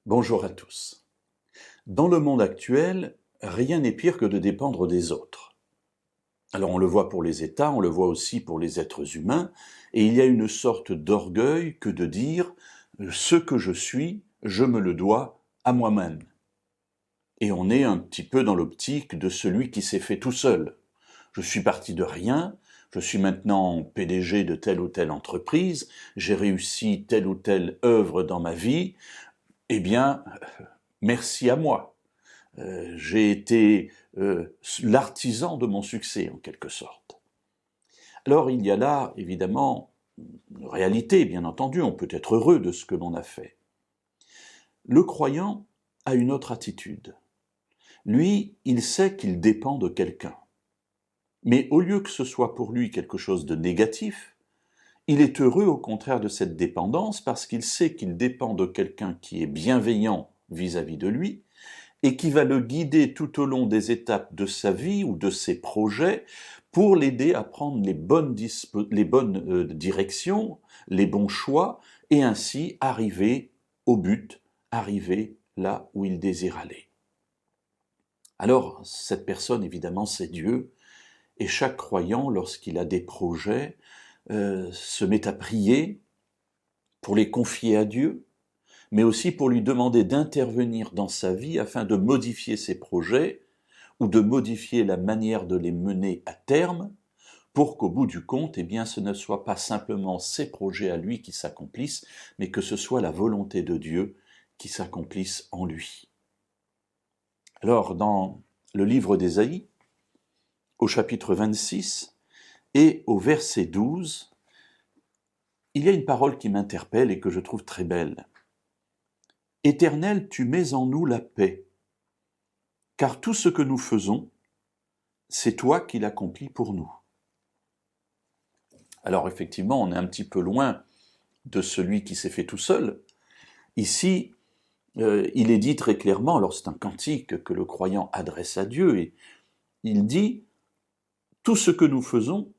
Bonjour à tous. Dans le monde actuel, rien n'est pire que de dépendre des autres. Alors on le voit pour les États, on le voit aussi pour les êtres humains, et il y a une sorte d'orgueil que de dire « ce que je suis, je me le dois à moi-même ». Et on est un petit peu dans l'optique de celui qui s'est fait tout seul. Je suis parti de rien, je suis maintenant PDG de telle ou telle entreprise, j'ai réussi telle ou telle œuvre dans ma vie, eh bien, merci à moi. J'ai été l'artisan de mon succès, en quelque sorte. Alors, il y a là, évidemment, une réalité, bien entendu, on peut être heureux de ce que l'on a fait. Le croyant a une autre attitude. Lui, il sait qu'il dépend de quelqu'un. Mais au lieu que ce soit pour lui quelque chose de négatif, il est heureux au contraire de cette dépendance parce qu'il sait qu'il dépend de quelqu'un qui est bienveillant vis-à-vis de lui, et qui va le guider tout au long des étapes de sa vie ou de ses projets pour l'aider à prendre les bonnes directions, les bons choix, et ainsi arriver au but, arriver là où il désire aller. Alors, cette personne, évidemment, c'est Dieu, et chaque croyant, lorsqu'il a des projets, se met à prier pour les confier à Dieu, mais aussi pour lui demander d'intervenir dans sa vie afin de modifier ses projets ou de modifier la manière de les mener à terme pour qu'au bout du compte, eh bien, ce ne soit pas simplement ses projets à lui qui s'accomplissent, mais que ce soit la volonté de Dieu qui s'accomplisse en lui. Alors, dans le livre d'Ésaïe, au chapitre 26 et au verset 12, il y a une parole qui m'interpelle et que je trouve très belle. « Éternel, tu mets en nous la paix, car tout ce que nous faisons, c'est toi qui l'accomplis pour nous. » Alors effectivement, on est un petit peu loin de celui qui s'est fait tout seul. Ici, il est dit très clairement, alors c'est un cantique que le croyant adresse à Dieu, et il dit « Tout ce que nous faisons,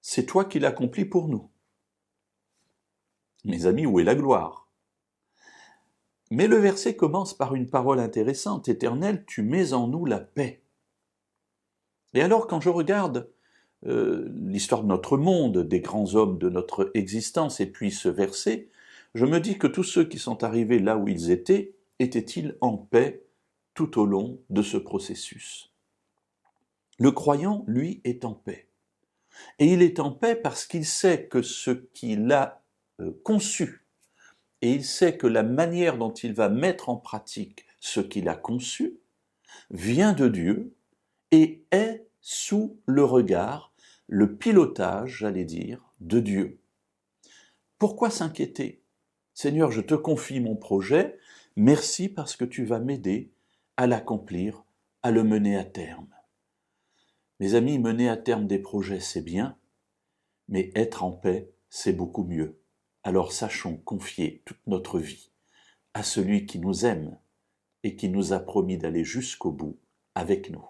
c'est toi qui l'accomplis pour nous. » Mes amis, où est la gloire? Mais le verset commence par une parole intéressante. « Éternel, tu mets en nous la paix. » Et alors, quand je regarde l'histoire de notre monde, des grands hommes de notre existence, et puis ce verset, je me dis que tous ceux qui sont arrivés là où ils étaient-ils en paix tout au long de ce processus? Le croyant, lui, est en paix. Et il est en paix parce qu'il sait que ce qu'il a conçu, et il sait que la manière dont il va mettre en pratique ce qu'il a conçu, vient de Dieu et est sous le regard, le pilotage, j'allais dire, de Dieu. Pourquoi s'inquiéter? Seigneur, je te confie mon projet, merci parce que tu vas m'aider à l'accomplir, à le mener à terme. Mes amis, mener à terme des projets, c'est bien, mais être en paix, c'est beaucoup mieux. Alors sachons confier toute notre vie à celui qui nous aime et qui nous a promis d'aller jusqu'au bout avec nous.